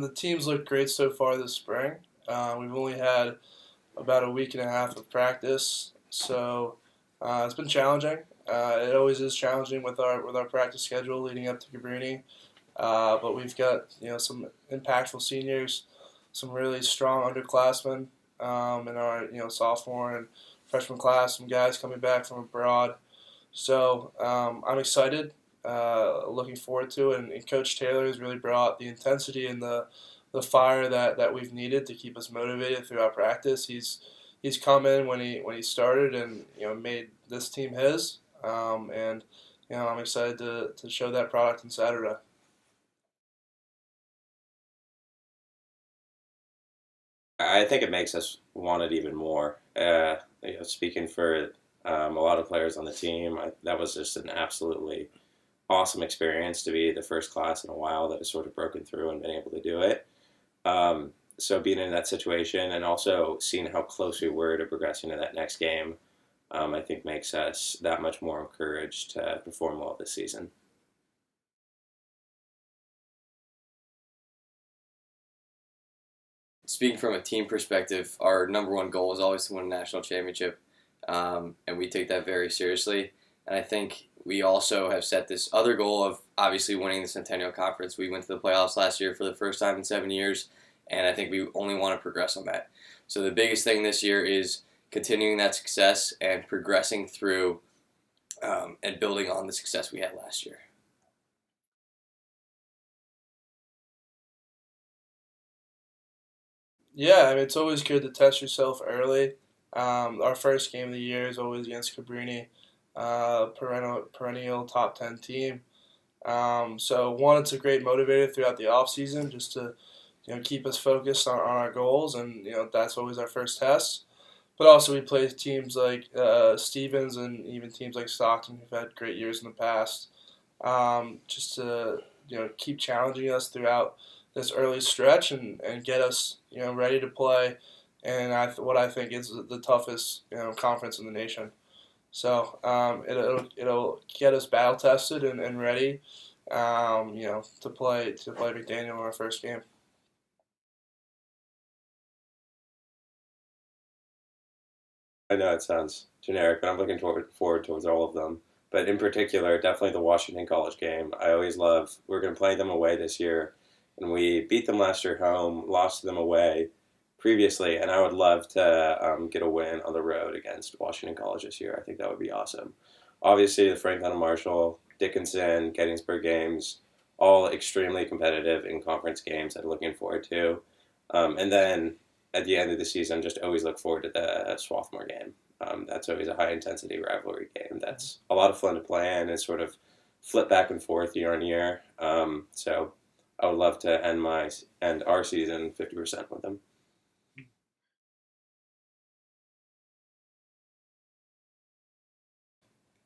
The team's looked great so far this spring. We've only had about a week and a half of practice, so it's been challenging. It always is challenging with our practice schedule leading up to Cabrini. But we've got some impactful seniors, some really strong underclassmen in our sophomore and freshman class. Some guys coming back from abroad. So I'm excited, looking forward to it. And Coach Taylor has really brought the intensity and the fire that we've needed to keep us motivated throughout practice. He's come in when he started and made this team his. And I'm excited to show that product on Saturday. I think it makes us want it even more. Speaking for a lot of players on the team, that was just an absolutely awesome experience to be the first class in a while that has sort of broken through and been able to do it. So being in that situation and also seeing how close we were to progressing to that next game, I think makes us that much more encouraged to perform well this season. Speaking from a team perspective, our number one goal is always to win a national championship, and we take that very seriously. And I think we also have set this other goal of obviously winning the Centennial Conference. We went to the playoffs last year for the first time in 7 years, and I think we only want to progress on that. So the biggest thing this year is continuing that success and progressing through and building on the success we had last year. Yeah, I mean, it's always good to test yourself early. Our first game of the year is always against Cabrini, perennial top 10 team. So one, it's a great motivator throughout the off season just to keep us focused on our goals, and that's always our first test. But also we play teams like Stevens and even teams like Stockton who've had great years in the past, just to keep challenging us throughout this early stretch and get us ready to play. And what I think is the toughest conference in the nation. So it'll get us battle tested and ready, to play McDaniel in our first game. I know it sounds generic, but I'm looking forward towards all of them. But in particular, definitely the Washington College game. I always love. We're going to play them away this year, and we beat them last year home, lost to them away previously, and I would love to get a win on the road against Washington College this year. I think that would be awesome. Obviously, the Franklin and Marshall, Dickinson, Gettysburg games, all extremely competitive in conference games. I'm looking forward to, and then at the end of the season, just always look forward to the Swarthmore game. That's always a high intensity rivalry game. That's a lot of fun to play in and sort of flip back and forth year on year. So I would love to end our season 50% with them.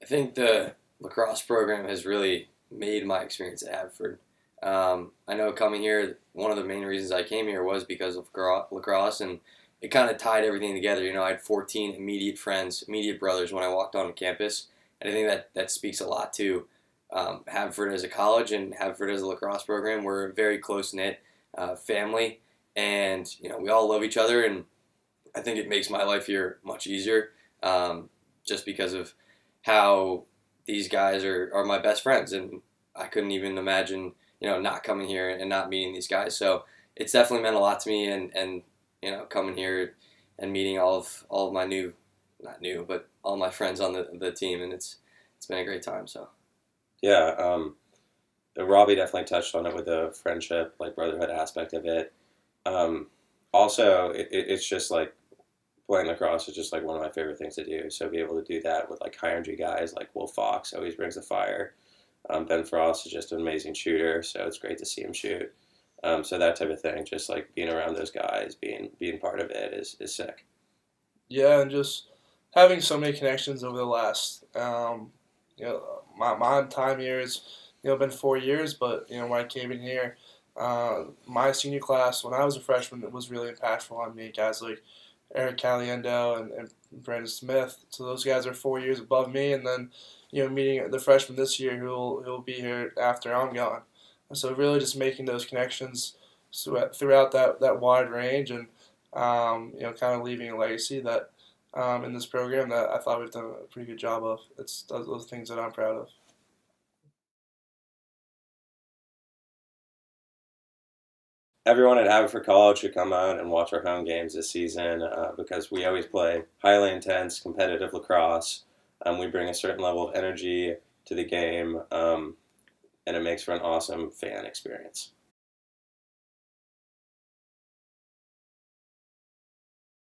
I think the lacrosse program has really made my experience at Haverford. I know coming here, one of the main reasons I came here was because of lacrosse, and it kind of tied everything together. I had 14 immediate friends, immediate brothers when I walked onto campus, and I think that speaks a lot to Haverford as a college and Haverford as a lacrosse program. We're a very close-knit family, and we all love each other, and I think it makes my life here much easier, just because of how these guys are my best friends, and I couldn't even imagine not coming here and not meeting these guys. So it's definitely meant a lot to me, and coming here and meeting all of my not new, but all my friends on the team, and it's been a great time. So Yeah, Robbie definitely touched on it with the friendship, like brotherhood aspect of it. Also, it's just like playing lacrosse is just like one of my favorite things to do. So be able to do that with like high energy guys like Will Fox always brings the fire. Ben Frost is just an amazing shooter, so it's great to see him shoot. So that type of thing, just like being around those guys, being part of it is sick. Yeah, and just having so many connections over the last, my time here has, been 4 years, but, when I came in here, my senior class, when I was a freshman, it was really impactful on me. Guys like Eric Caliendo and Brandon Smith. So those guys are 4 years above me, and then, meeting the freshman this year who'll be here after I'm gone. So really just making those connections throughout that wide range, and kind of leaving a legacy that in this program that I thought we've done a pretty good job of. It's those things that I'm proud of. Everyone at Haverford College should come out and watch our home games this season because we always play highly intense, competitive lacrosse. We bring a certain level of energy to the game, and it makes for an awesome fan experience.